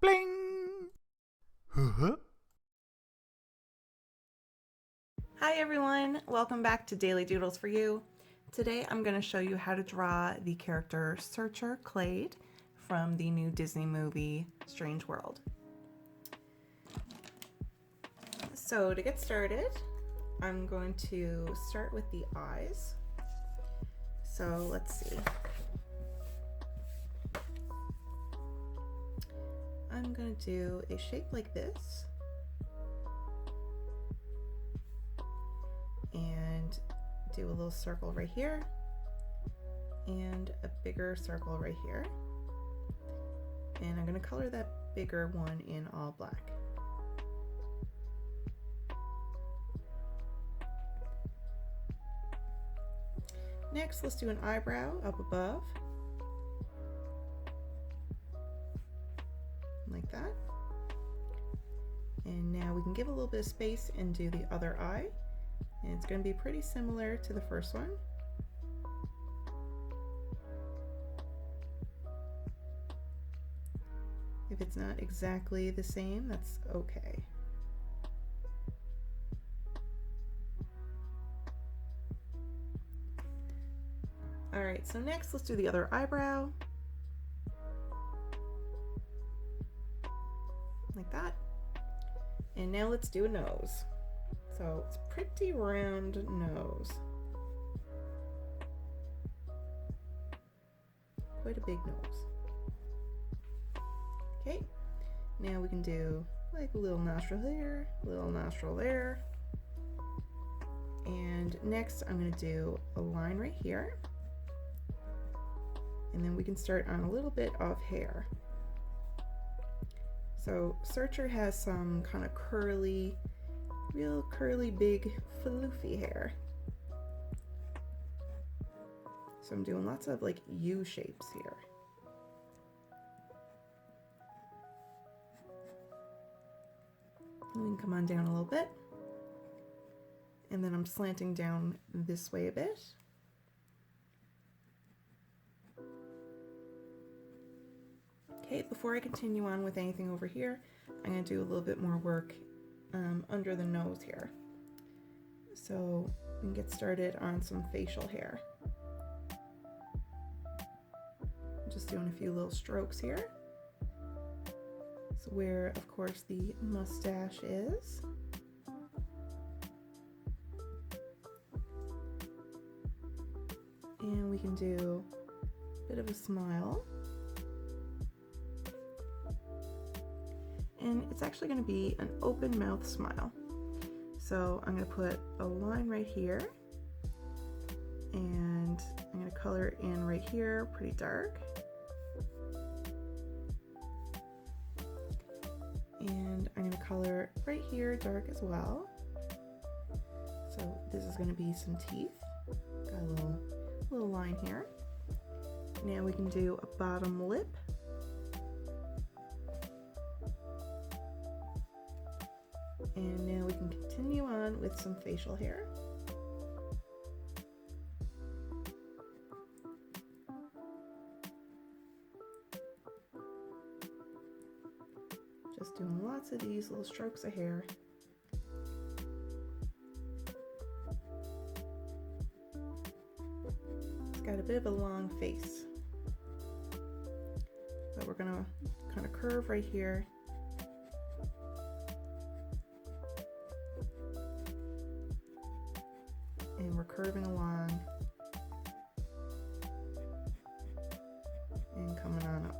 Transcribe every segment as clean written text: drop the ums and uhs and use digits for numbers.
Bling! Huh? Hi everyone, welcome back to Daily Doodles for You. Today I'm going to show you how to draw the character Searcher Clade from the new Disney movie Strange World. So to get started, I'm going to start with the eyes. So let's see. I'm going to do a shape like this. And do a little circle right here and a bigger circle right here. And I'm going to color that bigger one in all black. Next, let's do an eyebrow up above, like that. And now we can give a little bit of space and do the other eye. And it's going to be pretty similar to the first one. If it's not exactly the same, that's okay. All right, so next let's do the other eyebrow. Like that. And now let's do a nose. So it's a pretty round nose. Quite a big nose. Okay, now we can do like a little nostril here, little nostril there. And next I'm going to do a line right here. And then we can start on a little bit of hair. So Searcher has some kind of curly, real curly, big, floofy hair. So I'm doing lots of like U shapes here. And we can come on down a little bit. And then I'm slanting down this way a bit. Okay, before I continue on with anything over here, I'm going to do a little bit more work under the nose here. So we can get started on some facial hair. Just doing a few little strokes here. So where, of course, the mustache is. And we can do a bit of a smile. And it's actually going to be an open mouth smile. So I'm going to put a line right here, and I'm going to color in right here pretty dark. And I'm going to color right here dark as well. So this is going to be some teeth. Got a little line here. Now we can do a bottom lip. And now we can continue on with some facial hair. Just doing lots of these little strokes of hair. It's got a bit of a long face. So we're gonna kind of curve right here. And we're curving along and coming on up.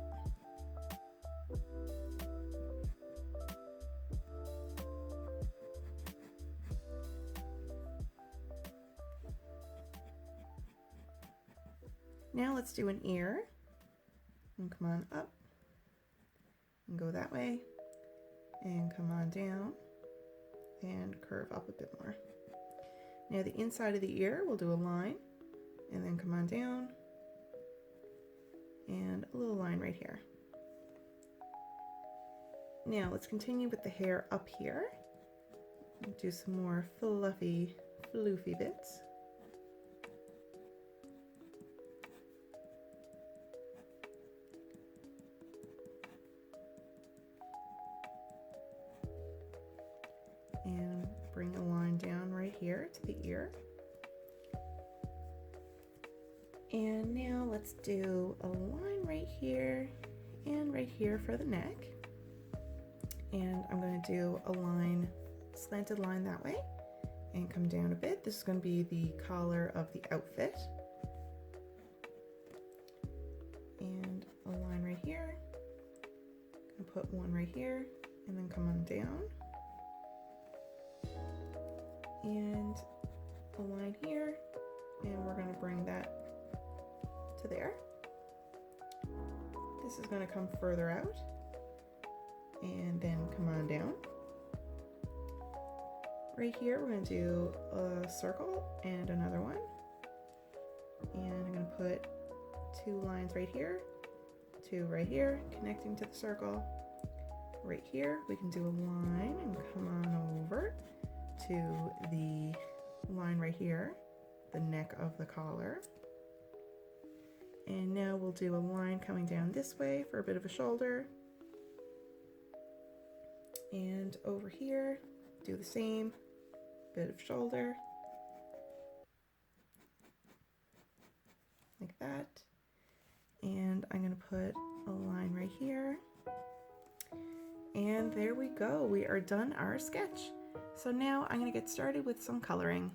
Now let's do an ear, and come on up and go that way and come on down and curve up a bit more. Now the inside of the ear, we'll do a line and then come on down and a little line right here. Now let's continue with the hair up here. Do some more fluffy, floofy bits. and bring a line down right here to the ear. And now let's do a line right here and right here for the neck. And I'm going to do a line, slanted line that way, and come down a bit. This is going to be the collar of the outfit. And a line right here. I'm going to put one right here and then come on down. And a line here, and we're going to bring that to there. This is going to come further out and then come on down. Right here we're going to do a circle and another one, and I'm going to put two lines right here, two right here connecting to the circle. Right here we can do a line and come on over to the line right here, the neck of the collar. And now we'll do a line coming down this way for a bit of a shoulder. And over here, do the same, bit of shoulder. Like that. And I'm going to put a line right here. And there we go. We are done our sketch. So now I'm going to get started with some coloring.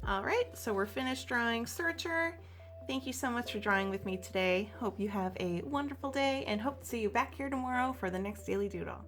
All right, so we're finished drawing Searcher. Thank you so much for drawing with me today. Hope you have a wonderful day and hope to see you back here tomorrow for the next Daily Doodle.